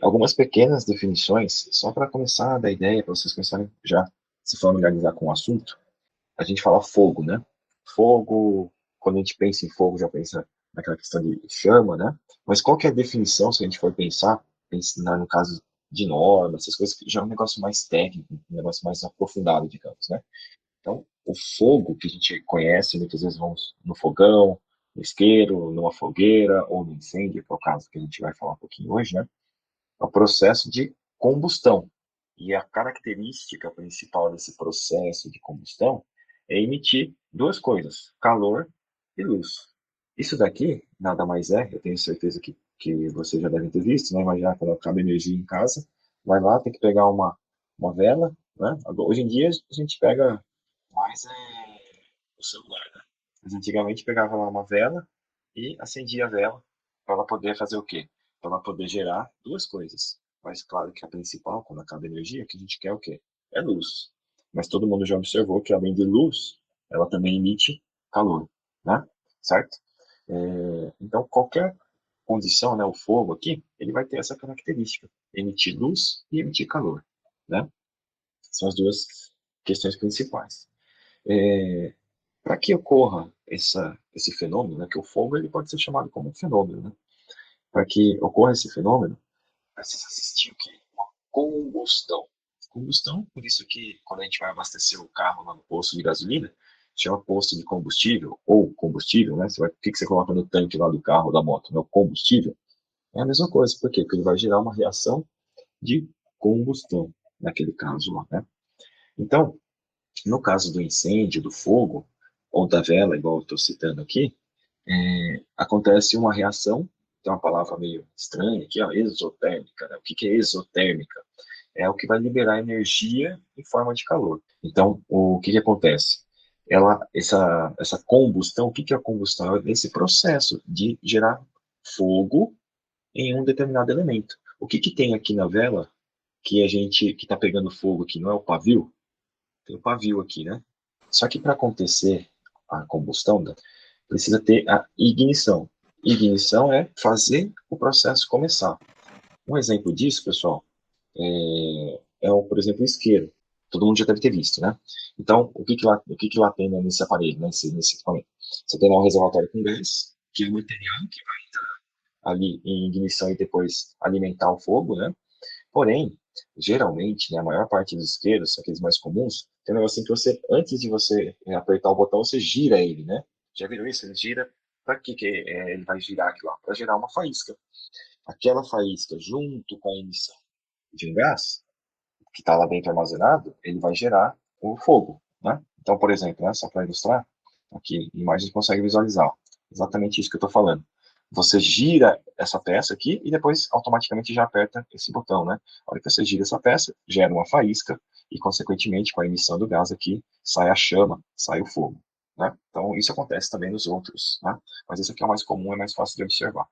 Algumas pequenas definições, só para começar a dar ideia, para vocês começarem já a se familiarizar com o assunto. A gente fala fogo, né? Fogo, quando a gente pensa em fogo, já pensa naquela questão de chama, né? Mas qual que é a definição, se a gente for pensar no caso de normas, essas coisas, que já é um negócio mais técnico, um negócio mais aprofundado, digamos, né? Então, o fogo que a gente conhece, muitas vezes vamos no fogão, no isqueiro, numa fogueira ou no incêndio, que é o caso que a gente vai falar um pouquinho hoje, né? É o processo de combustão. E a característica principal desse processo de combustão é emitir duas coisas, calor e luz. Isso daqui nada mais é, eu tenho certeza que vocês já devem ter visto, né? Imaginar quando acaba a energia em casa, vai lá, tem que pegar uma vela, né? Hoje em dia a gente pega mais o celular, né? Mas antigamente pegava lá uma vela e acendia a vela para ela poder fazer o quê? Para ela poder gerar duas coisas. Mas claro que a principal, quando acaba a energia, que a gente quer o quê? É luz. Mas todo mundo já observou que além de luz, ela também emite calor, né? Certo? Então qualquer condição, né, o fogo aqui, ele vai ter essa característica, emitir luz e emitir calor, né? São as duas questões principais. Para que ocorra esse fenômeno, né, que o fogo ele pode ser chamado como um fenômeno, né? Para que ocorra esse fenômeno, precisa existir o quê? Uma combustão. Combustão, por isso que quando a gente vai abastecer o carro lá no posto de gasolina, chama posto de combustível, ou combustível, né? O que você coloca no tanque lá do carro, da moto, né? O combustível. É a mesma coisa, por quê? Porque ele vai gerar uma reação de combustão, naquele caso lá, né? Então, no caso do incêndio, do fogo, ou da vela, igual eu estou citando aqui, acontece uma reação, tem uma palavra meio estranha aqui, ó, exotérmica, né? O que é exotérmica? É o que vai liberar energia em forma de calor. Então, o que acontece? Essa combustão, o que é a combustão? É esse processo de gerar fogo em um determinado elemento. O que tem aqui na vela que está pegando fogo aqui? Não é o pavio? Tem o pavio aqui, né? Só que para acontecer a combustão, né, precisa ter a ignição. Ignição é fazer o processo começar. Um exemplo disso, pessoal, por exemplo, o isqueiro. Todo mundo já deve ter visto, né? Então, o que que lá tem nesse aparelho, nesse equipamento? Você tem lá um reservatório com gás, que é o material que vai ali em ignição e depois alimentar o fogo, né? Porém, geralmente, né, a maior parte dos isqueiros, aqueles mais comuns, tem um negocinho que você, antes de você apertar o botão, você gira ele, né? Já viram isso? Ele gira. Para que ele vai girar aquilo lá? Para gerar uma faísca. Aquela faísca, junto com a emissão de um gás, que está lá dentro armazenado, ele vai gerar o fogo, né? Então, por exemplo, né, só para ilustrar, aqui, imagens consegue visualizar. Exatamente isso que eu estou falando. Você gira essa peça aqui e depois automaticamente já aperta esse botão, né? A hora que você gira essa peça, gera uma faísca e, consequentemente, com a emissão do gás aqui, sai a chama, sai o fogo, né? Então, isso acontece também nos outros, né? Mas esse aqui é o mais comum, é mais fácil de observar.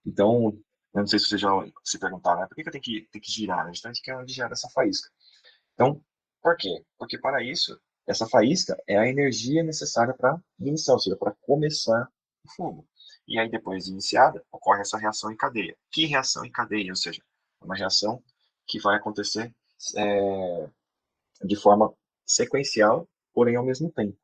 Então, eu não sei se vocês já se perguntaram, né? Por que eu tenho que girar? Né? Justamente que é onde gera essa faísca. Então, por quê? Porque para isso, essa faísca é a energia necessária para iniciar, ou seja, para começar o fogo. E aí, depois de iniciada, ocorre essa reação em cadeia. Que reação em cadeia? Ou seja, é uma reação que vai acontecer é, de forma sequencial, porém ao mesmo tempo.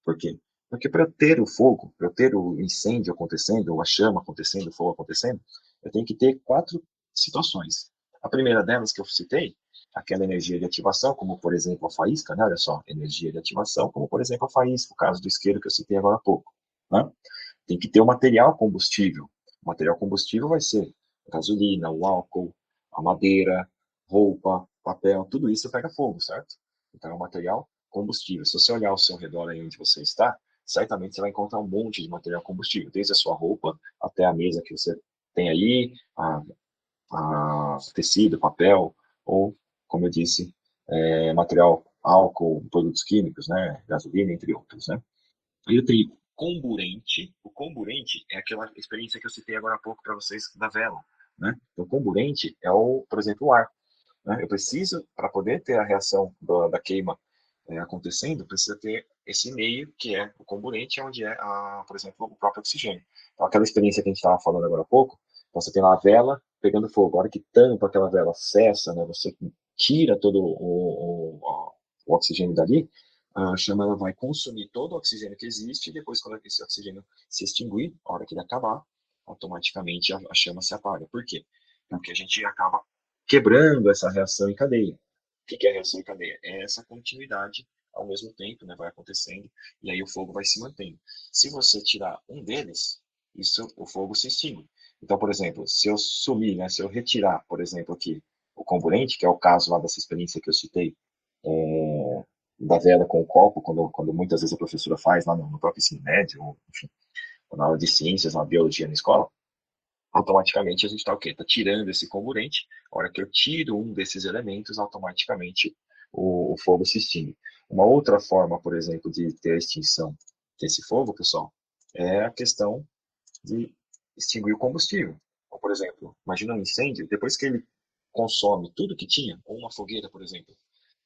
Por quê? Porque para eu ter o fogo, para eu ter o incêndio acontecendo, ou a chama acontecendo, o fogo acontecendo, eu tenho que ter quatro situações. A primeira delas que eu citei, aquela energia de ativação, como por exemplo a faísca, né? Olha só, energia de ativação, como por exemplo a faísca, o caso do isqueiro que eu citei agora há pouco. Né? Tem que ter o material combustível. O material combustível vai ser a gasolina, o álcool, a madeira, roupa, papel, tudo isso pega fogo, certo? Então é um material combustível. Se você olhar ao seu redor aí onde você está, certamente você vai encontrar um monte de material combustível, desde a sua roupa até a mesa que você tem aí, a tecido, papel, ou, como eu disse, material álcool, produtos químicos, né, gasolina, entre outros, né? Aí eu tenho comburente. O comburente é aquela experiência que eu citei agora há pouco para vocês da vela, né? Então, comburente é por exemplo, o ar. Né? Eu preciso, para poder ter a reação da queima acontecendo, precisa ter esse meio que é o comburente, onde por exemplo, o próprio oxigênio. Então, aquela experiência que a gente estava falando agora há pouco, então você tem lá a vela pegando fogo. A hora que tampa aquela vela, cessa, né? Você tira todo o oxigênio dali, a chama ela vai consumir todo o oxigênio que existe, e depois, quando esse oxigênio se extinguir, a hora que ele acabar, automaticamente a chama se apaga. Por quê? Porque a gente acaba quebrando essa reação em cadeia. O que é a reação em cadeia? É essa continuidade ao mesmo tempo, né, vai acontecendo, e aí o fogo vai se mantendo. Se você tirar um deles, isso, o fogo se extingue. Então, por exemplo, se eu sumir, né, se eu retirar, por exemplo, aqui o comburente, que é o caso lá dessa experiência que eu citei, da vela com o copo, quando muitas vezes a professora faz lá no próprio ensino médio, ou, enfim, na aula de ciências, na biologia na escola, automaticamente a gente está o quê? Está tirando esse comburente. A hora que eu tiro um desses elementos, automaticamente o fogo se extingue. Uma outra forma, por exemplo, de ter a extinção desse fogo, pessoal, é a questão de extinguir o combustível. Então, por exemplo, imagina um incêndio, depois que ele consome tudo que tinha, ou uma fogueira, por exemplo,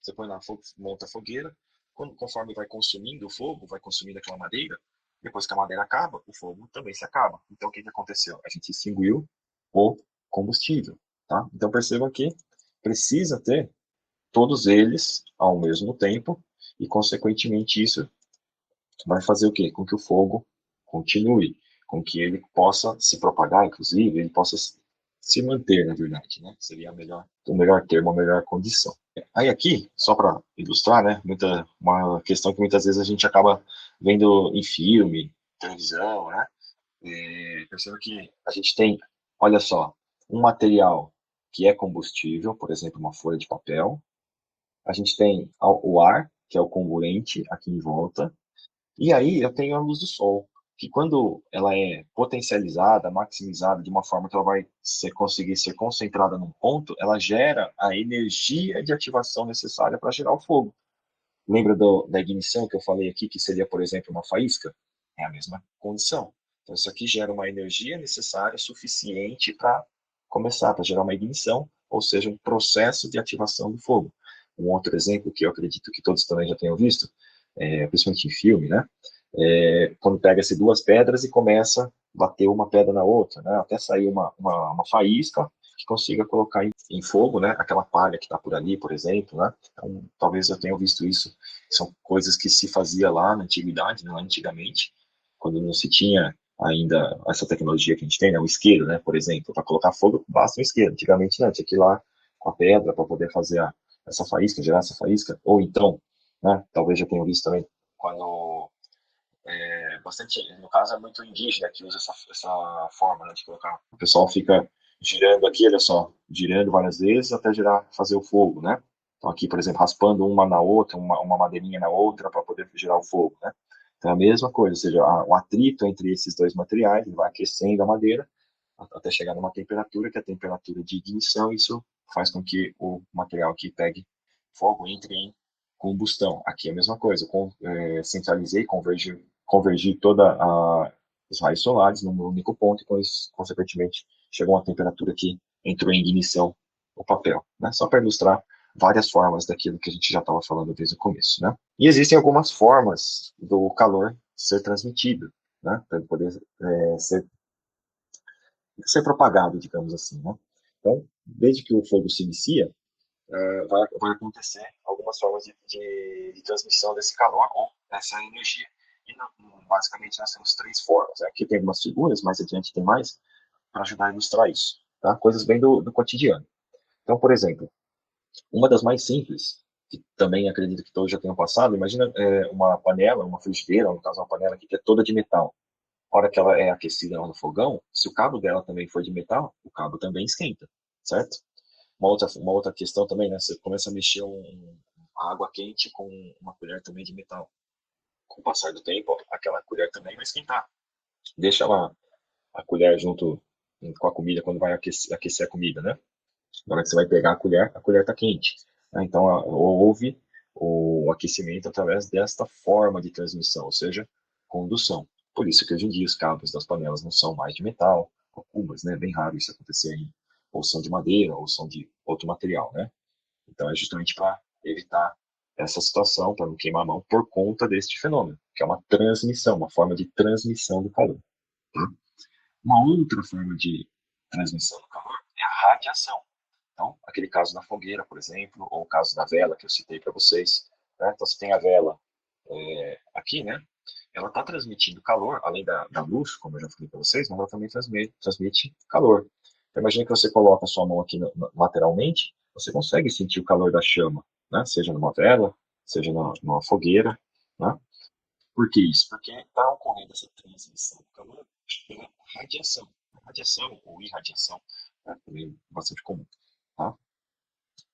você põe lá, monta a fogueira, conforme vai consumindo o fogo, vai consumindo aquela madeira, depois que a madeira acaba, o fogo também se acaba. Então, o que aconteceu? A gente extinguiu o combustível, tá? Então, percebam que precisa ter todos eles ao mesmo tempo e, consequentemente, isso vai fazer o quê? Com que o fogo continue, com que ele possa se propagar, inclusive, ele possa se manter, na verdade, né? Seria o melhor termo, a melhor condição. Aí aqui, só para ilustrar, né, uma questão que muitas vezes a gente acaba vendo em filme, televisão, né? Perceba que a gente tem, olha só, um material que é combustível, por exemplo, uma folha de papel. A gente tem o ar, que é o comburente aqui em volta. E aí eu tenho a luz do sol, que quando ela é potencializada, maximizada de uma forma que ela vai conseguir ser concentrada num ponto, ela gera a energia de ativação necessária para gerar o fogo. Lembra da ignição que eu falei aqui, que seria, por exemplo, uma faísca? É a mesma condição. Então, isso aqui gera uma energia necessária suficiente para começar, para gerar uma ignição, ou seja, um processo de ativação do fogo. Um outro exemplo que eu acredito que todos também já tenham visto, principalmente em filme, né? Quando pega-se duas pedras e começa a bater uma pedra na outra, né? Até sair uma faísca que consiga colocar em fogo, né? Aquela palha que está por ali, por exemplo, né? Então, talvez eu tenha visto isso. São coisas que se fazia lá na antiguidade, né? Lá antigamente, quando não se tinha ainda essa tecnologia que a gente tem, né? O isqueiro, né? Por exemplo, para colocar fogo basta um isqueiro. Antigamente não, tinha que ir lá com a pedra para poder fazer essa faísca, gerar essa faísca. Ou então, né? Talvez já tenham visto também quando bastante, no caso é muito indígena que usa essa forma, né, de colocar. O pessoal fica girando aqui, olha só, girando várias vezes até fazer o fogo, né? Então aqui, por exemplo, raspando uma na outra, uma madeirinha na outra para poder gerar o fogo, né? Então é a mesma coisa, ou seja, o atrito entre esses dois materiais, ele vai aquecendo a madeira até chegar numa temperatura que é a temperatura de ignição, isso faz com que o material aqui pegue fogo, entre em combustão. Aqui é a mesma coisa, centralizei, convergi toda os raios solares num único ponto e, consequentemente, chegou a uma temperatura que entrou em ignição o papel. Né? Só para ilustrar várias formas daquilo que a gente já estava falando desde o começo. Né? E existem algumas formas do calor ser transmitido, né? Para ele poder ser propagado, digamos assim. Né? Então, desde que o fogo se inicia, vai acontecer algumas formas de transmissão desse calor ou dessa energia. E basicamente nós temos três formas. Aqui tem algumas figuras, mais adiante tem mais, para ajudar a ilustrar isso. Tá? Coisas bem do cotidiano. Então, por exemplo, uma das mais simples, que também acredito que todos já tenham passado, imagina uma panela, uma frigideira, no caso uma panela aqui, que é toda de metal. A hora que ela é aquecida lá no fogão, se o cabo dela também for de metal, o cabo também esquenta, certo? Uma outra questão também, né? Você começa a mexer a água quente com uma colher também de metal. Com o passar do tempo, aquela colher também vai esquentar. Deixa lá a colher junto com a comida quando vai aquecer a comida, né? Na hora que você vai pegar a colher está quente. Né? Então, houve o aquecimento através desta forma de transmissão, ou seja, condução. Por isso que hoje em dia os cabos das panelas não são mais de metal, ou cubas, né? É bem raro isso acontecer aí. Ou são de madeira, ou são de outro material, né? Então, é justamente para evitar essa situação, para não queimar a mão, por conta deste fenômeno, que é uma transmissão, uma forma de transmissão do calor. Tá? Uma outra forma de transmissão do calor é a radiação. Então, aquele caso da fogueira, por exemplo, ou o caso da vela que eu citei para vocês. Né? Então, você tem a vela aqui, né? Ela está transmitindo calor, além da luz, como eu já falei para vocês, mas ela também transmite calor. Então, imagine que você coloca a sua mão aqui lateralmente, você consegue sentir o calor da chama, né? Seja numa vela, seja numa fogueira. Né? Por que isso? Porque está ocorrendo essa transmissão do calor pela radiação. Radiação ou irradiação, né? Também bastante comum. Tá?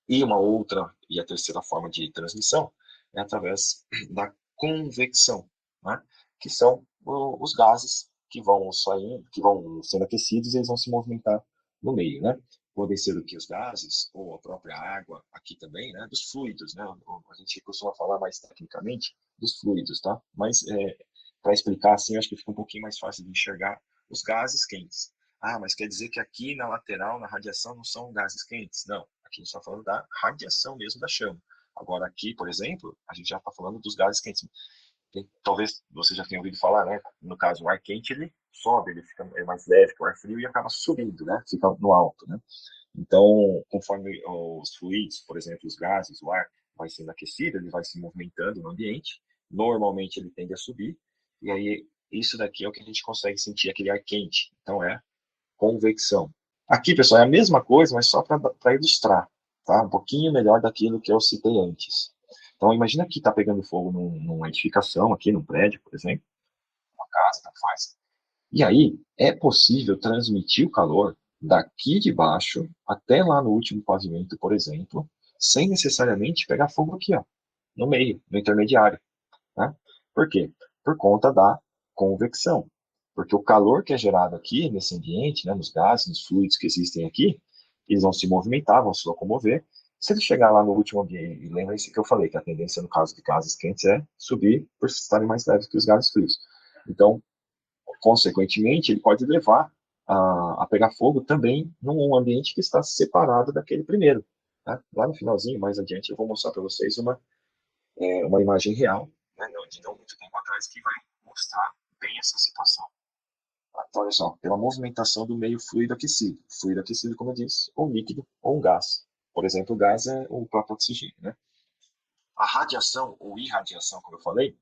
E uma outra, e a terceira forma de transmissão é através da convecção, né? Que são os gases que vão saindo, que vão sendo aquecidos e eles vão se movimentar no meio, né? Podem ser aqui os gases, ou a própria água, aqui também, né? Dos fluidos, né? A gente costuma falar mais tecnicamente dos fluidos, tá? Mas para explicar assim, eu acho que fica um pouquinho mais fácil de enxergar os gases quentes. Ah, mas quer dizer que aqui na lateral, na radiação, não são gases quentes? Não, aqui a gente está falando da radiação mesmo da chama. Agora aqui, por exemplo, a gente já está falando dos gases quentes. Talvez você já tenha ouvido falar, né? No caso, o ar quente ele sobe, ele fica mais leve que o ar frio e acaba subindo, né? Fica no alto, né? Então, conforme os fluidos, por exemplo, os gases, o ar vai sendo aquecido, ele vai se movimentando no ambiente. Normalmente ele tende a subir e aí isso daqui é o que a gente consegue sentir aquele ar quente. Então é convecção. Aqui, pessoal, é a mesma coisa, mas só para ilustrar, tá? Um pouquinho melhor daquilo que eu citei antes. Então, imagina que está pegando fogo numa edificação, aqui num prédio, por exemplo, uma casa, tanto faz. E aí, é possível transmitir o calor daqui de baixo até lá no último pavimento, por exemplo, sem necessariamente pegar fogo aqui, ó, no meio, no intermediário. Né? Por quê? Por conta da convecção. Porque o calor que é gerado aqui nesse ambiente, né, nos gases, nos fluidos que existem aqui, eles vão se movimentar, vão se locomover. Se ele chegar lá no último ambiente, e lembre-se que eu falei que a tendência no caso de gases quentes é subir por estarem mais leves que os gases frios. Então, consequentemente, ele pode levar a pegar fogo também num ambiente que está separado daquele primeiro. Tá? Lá no finalzinho, mais adiante, eu vou mostrar para vocês uma imagem real, né, de não muito tempo atrás, que vai mostrar bem essa situação. Então, olha só, pela movimentação do meio fluido aquecido, como eu disse, ou líquido ou um gás. Por exemplo, o gás é o próprio oxigênio. Né? A radiação ou irradiação, como eu falei,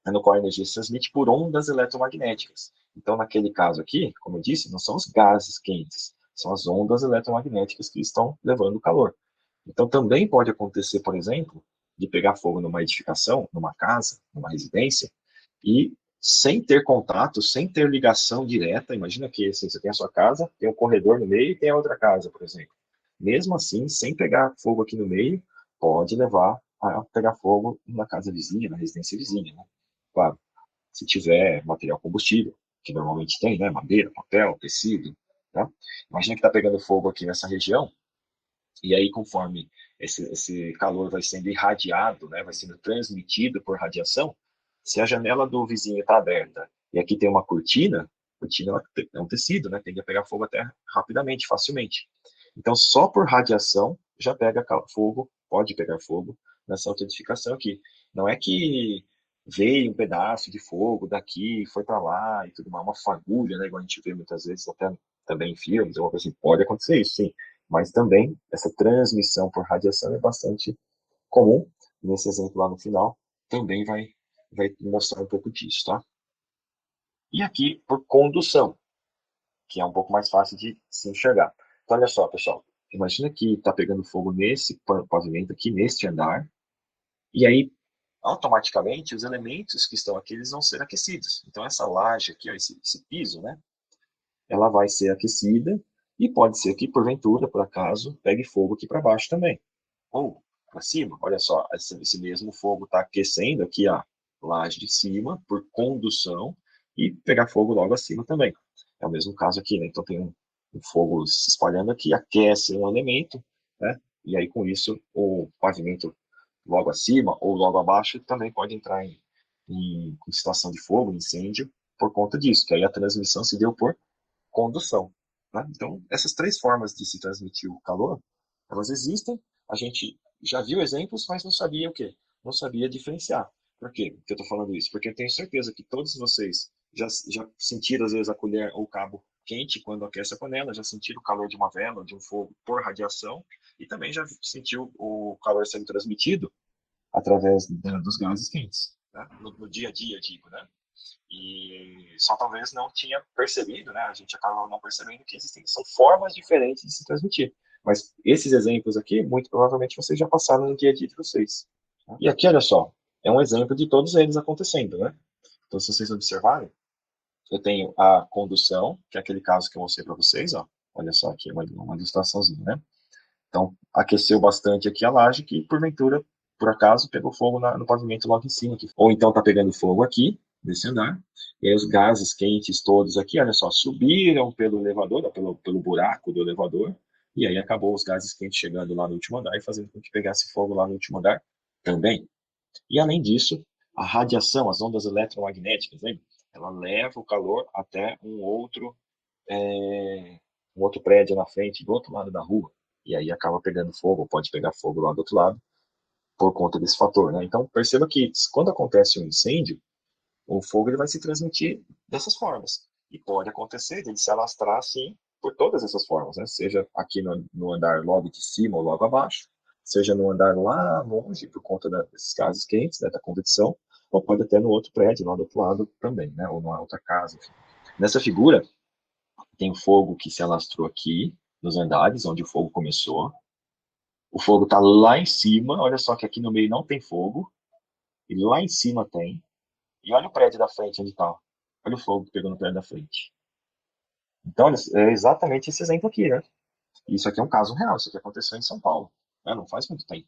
é no qual a energia se transmite por ondas eletromagnéticas. Então, naquele caso aqui, como eu disse, não são os gases quentes, são as ondas eletromagnéticas que estão levando o calor. Então, também pode acontecer, por exemplo, de pegar fogo numa edificação, numa casa, numa residência, e sem ter contato, sem ter ligação direta, imagina que assim, você tem a sua casa, tem um corredor no meio e tem a outra casa, por exemplo. Mesmo assim, sem pegar fogo aqui no meio, pode levar a pegar fogo na casa vizinha, na residência vizinha, né? Claro, se tiver material combustível, que normalmente tem, né? Madeira, papel, tecido, tá? Imagina que está pegando fogo aqui nessa região, e aí, conforme esse calor vai sendo irradiado, né, vai sendo transmitido por radiação, se a janela do vizinho está aberta e aqui tem uma cortina, cortina é um tecido, né, tende a pegar fogo até rapidamente, facilmente. Então, só por radiação já pega fogo, pode pegar fogo nessa autentificação aqui. Não é que veio um pedaço de fogo daqui, foi para lá e tudo mais, uma fagulha, né, igual a gente vê muitas vezes até também em filmes, uma coisa assim, pode acontecer isso, sim. Mas também essa transmissão por radiação é bastante comum. Nesse exemplo lá no final, também vai mostrar um pouco disso, tá? E aqui por condução, que é um pouco mais fácil de se enxergar. Então, olha só, pessoal. Imagina que está pegando fogo nesse pavimento aqui, neste andar, e aí, automaticamente, os elementos que estão aqui, eles vão ser aquecidos. Então, essa laje aqui, ó, esse piso, né? Ela vai ser aquecida e pode ser que, porventura, por acaso, pegue fogo aqui para baixo também. Ou para cima, olha só, esse mesmo fogo está aquecendo aqui a laje de cima por condução e pegar fogo logo acima também. É o mesmo caso aqui, né? Então tem um fogo se espalhando aqui, aquece um elemento, né? E aí com isso o pavimento logo acima ou logo abaixo também pode entrar em situação de fogo, incêndio, por conta disso, que aí a transmissão se deu por condução. Né? Então, essas três formas de se transmitir o calor, elas existem. A gente já viu exemplos, mas não sabia o quê? Não sabia diferenciar. Por quê que eu estou falando isso? Porque eu tenho certeza que todos vocês já sentiram, às vezes, a colher ou o cabo quente quando aquece a panela, já sentiu o calor de uma vela, de um fogo por radiação, e também já sentiu o calor sendo transmitido através dos gases quentes, né? No dia a dia, digo, né? E só talvez não tinha percebido, né? A gente acaba não percebendo que existem, são formas diferentes de se transmitir. Mas esses exemplos aqui, muito provavelmente vocês já passaram no dia a dia de vocês. E aqui, olha só, é um exemplo de todos eles acontecendo, né? Então, se vocês observarem, eu tenho a condução, que é aquele caso que eu mostrei para vocês, ó. Olha só aqui, uma ilustraçãozinha, né? Então, aqueceu bastante aqui a laje, que porventura, por acaso, pegou fogo no pavimento logo em cima. Aqui. Ou então está pegando fogo aqui, nesse andar, e aí os gases quentes todos aqui, olha só, subiram pelo elevador, pelo buraco do elevador, e aí acabou os gases quentes chegando lá no último andar e fazendo com que pegasse fogo lá no último andar também. E além disso, a radiação, as ondas eletromagnéticas, lembra? Ela leva o calor até um outro prédio na frente, do outro lado da rua. E aí acaba pegando fogo, pode pegar fogo lá do outro lado, por conta desse fator, né? Então, perceba que quando acontece um incêndio, o fogo ele vai se transmitir dessas formas. E pode acontecer de ele se alastrar, assim, por todas essas formas, né? Seja aqui no andar logo de cima ou logo abaixo, seja no andar lá longe, por conta desses gases quentes, né, da convecção, ou pode até no outro prédio, lá do outro lado também, né? Ou numa outra casa, enfim. Nessa figura, tem o fogo que se alastrou aqui, nos andares, onde o fogo começou. O fogo está lá em cima, olha só que aqui no meio não tem fogo, e lá em cima tem. E olha o prédio da frente onde está. Olha o fogo que pegou no prédio da frente. Então, olha, é exatamente esse exemplo aqui, né? Isso aqui é um caso real, isso aqui aconteceu em São Paulo, né? Não faz muito tempo.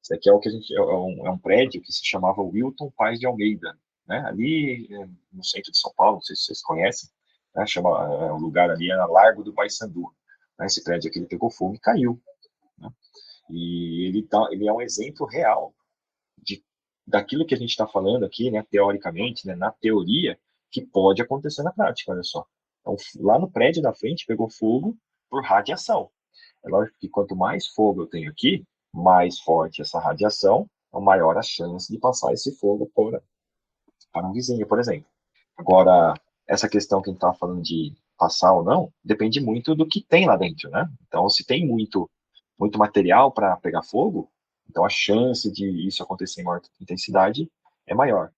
Isso aqui é o que a gente é um prédio que se chamava Wilton Paz de Almeida, né? Ali no centro de São Paulo, não sei se vocês conhecem, né? O lugar ali era Largo do Paissandu. Né? Esse prédio aqui ele pegou fogo e caiu, né? E ele é um exemplo real de, daquilo que a gente está falando aqui, né, teoricamente, né, na teoria, que pode acontecer na prática, olha só. Então, lá no prédio da frente pegou fogo por radiação. É lógico que quanto mais fogo eu tenho aqui, mais forte essa radiação, então maior a chance de passar esse fogo para um vizinho, por exemplo. Agora, essa questão que a gente estava falando de passar ou não, depende muito do que tem lá dentro, né? Então, se tem muito material para pegar fogo, então a chance de isso acontecer em maior intensidade é maior.